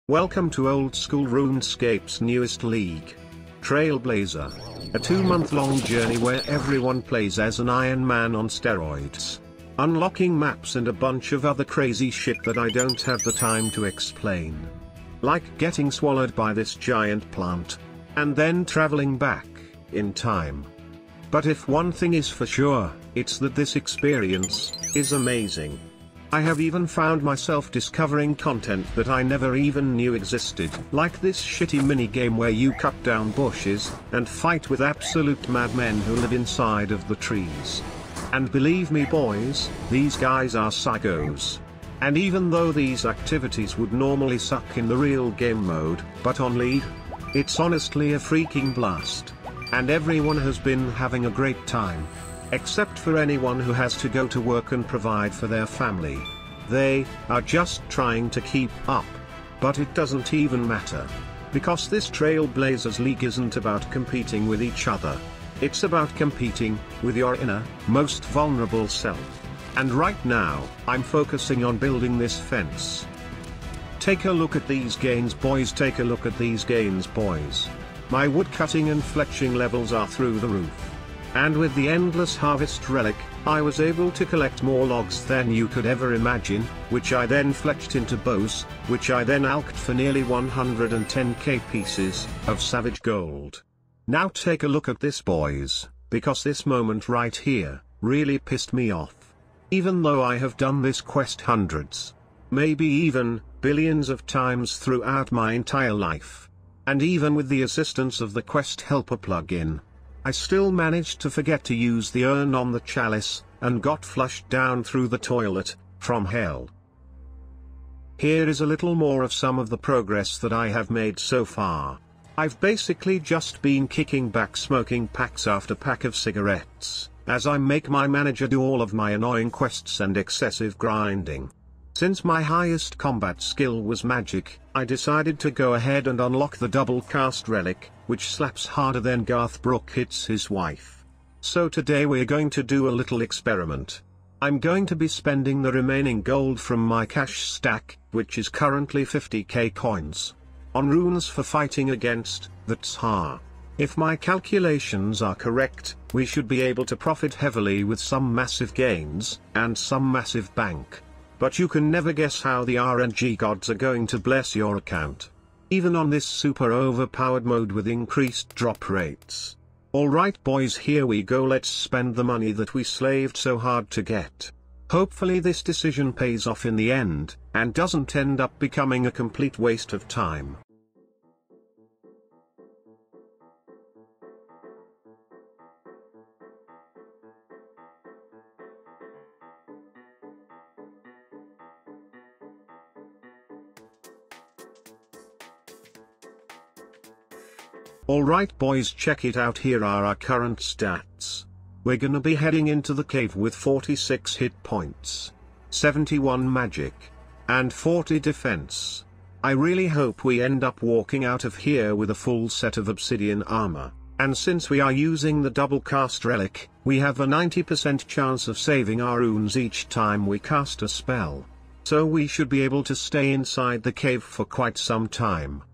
Welcome to Old School RuneScape's newest league, Trailblazer. A 2-month-long journey where everyone plays as an Iron Man on steroids. Unlocking maps and a bunch of other crazy shit that I don't have the time to explain. Like getting swallowed by this giant plant. And then traveling back, in time. But if one thing is for sure, it's that this experience is amazing. I have even found myself discovering content that I never even knew existed, like this shitty minigame where you cut down bushes, and fight with absolute madmen who live inside of the trees. And believe me boys, these guys are psychos. And even though these activities would normally suck in the real game mode, but on League, it's honestly a freaking blast. And everyone has been having a great time. Except for anyone who has to go to work and provide for their family. They are just trying to keep up. But it doesn't even matter. Because this Trailblazers League isn't about competing with each other. It's about competing with your inner, most vulnerable self. And right now, I'm focusing on building this fence. Take a look at these gains boys, take a look at these gains boys. My woodcutting and fletching levels are through the roof. And with the endless harvest relic, I was able to collect more logs than you could ever imagine, which I then fletched into bows, which I then alched for nearly 110k pieces of savage gold. Now take a look at this boys, because this moment right here, really pissed me off. Even though I have done this quest hundreds, maybe even billions of times throughout my entire life. And even with the assistance of the quest helper plugin, I still managed to forget to use the urn on the chalice, and got flushed down through the toilet, from hell. Here is a little more of some of the progress that I have made so far. I've basically just been kicking back smoking packs after pack of cigarettes, as I make my manager do all of my annoying quests and excessive grinding. Since my highest combat skill was magic, I decided to go ahead and unlock the double cast relic, which slaps harder than Garth Brooks hits his wife. So today we're going to do a little experiment. I'm going to be spending the remaining gold from my cash stack, which is currently 50k coins, on runes for fighting against the Tsar. If my calculations are correct, we should be able to profit heavily with some massive gains, and some massive bank. But you can never guess how the RNG gods are going to bless your account. Even on this super overpowered mode with increased drop rates. Alright boys, here we go, let's spend the money that we slaved so hard to get. Hopefully this decision pays off in the end, and doesn't end up becoming a complete waste of time. Alright boys, check it out, here are our current stats. We're gonna be heading into the cave with 46 hit points, 71 magic, and 40 defense. I really hope we end up walking out of here with a full set of obsidian armor, and since we are using the double cast relic, we have a 90% chance of saving our runes each time we cast a spell. So we should be able to stay inside the cave for quite some time.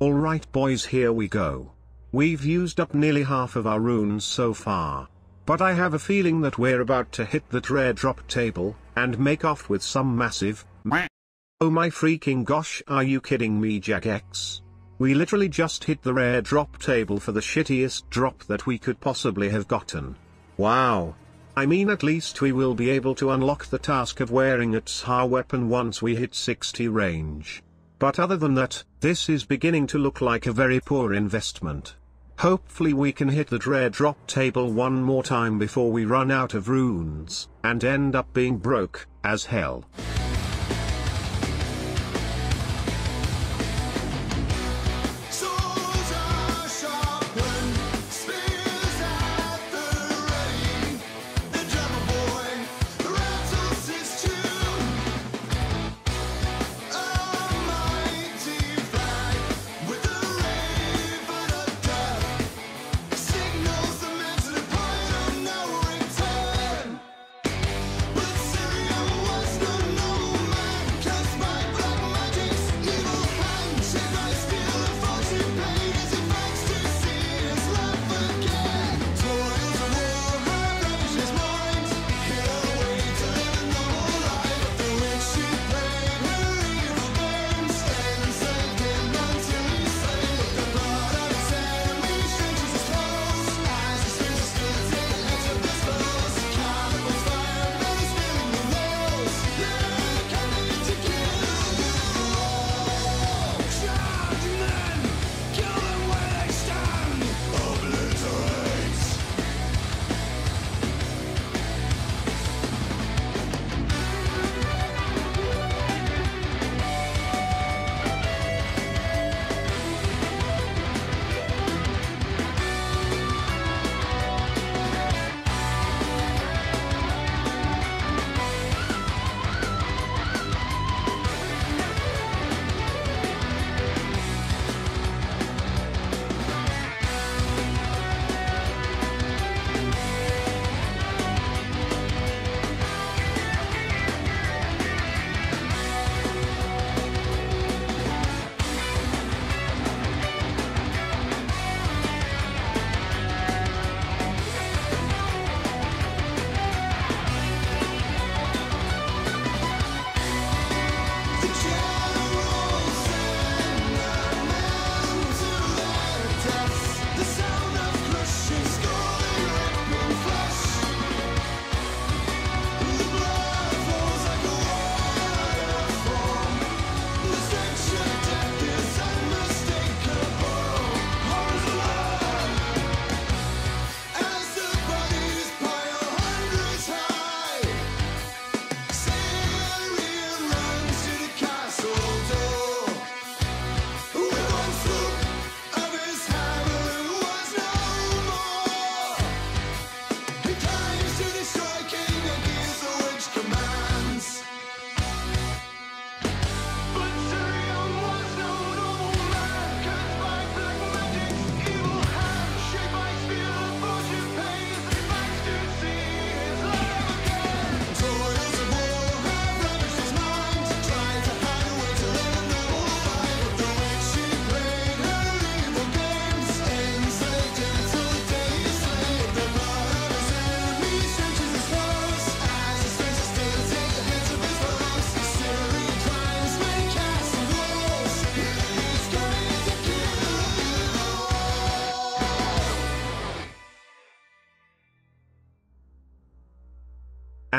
Alright boys, here we go. We've used up nearly half of our runes so far. But I have a feeling that we're about to hit that rare drop table, and make off with some massive oh my freaking gosh, are you kidding me, Jagex? We literally just hit the rare drop table for the shittiest drop that we could possibly have gotten. Wow. I mean, at least we will be able to unlock the task of wearing a TSR weapon once we hit 60 range. But other than that, this is beginning to look like a very poor investment. Hopefully we can hit that rare drop table one more time before we run out of runes, and end up being broke as hell.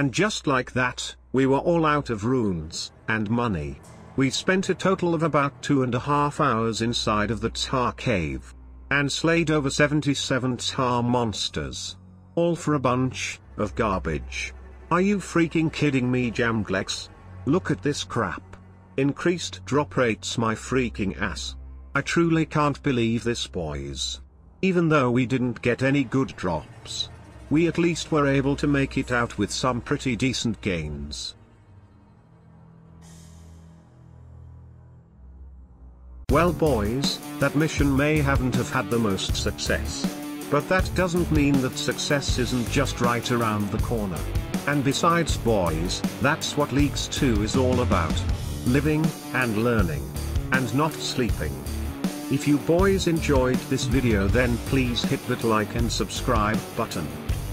And just like that, we were all out of runes and money. We spent a total of about 2.5 hours inside of the tar cave, and slayed over 77 tar monsters. All for a bunch of garbage. Are you freaking kidding me, Jamglex? Look at this crap. Increased drop rates, my freaking ass. I truly can't believe this, boys. Even though we didn't get any good drops, we at least were able to make it out with some pretty decent gains. Well boys, that mission may haven't have had the most success. But that doesn't mean that success isn't just right around the corner. And besides boys, that's what Leagues 2 is all about. Living, and learning, and not sleeping. If you boys enjoyed this video, then please hit that like and subscribe button.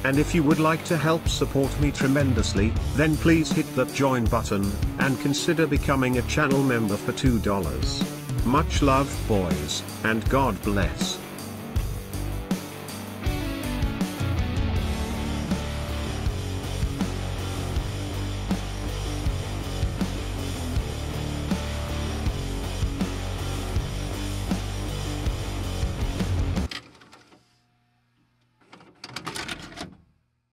And if you would like to help support me tremendously, then please hit that join button, and consider becoming a channel member for $2. Much love boys, and God bless.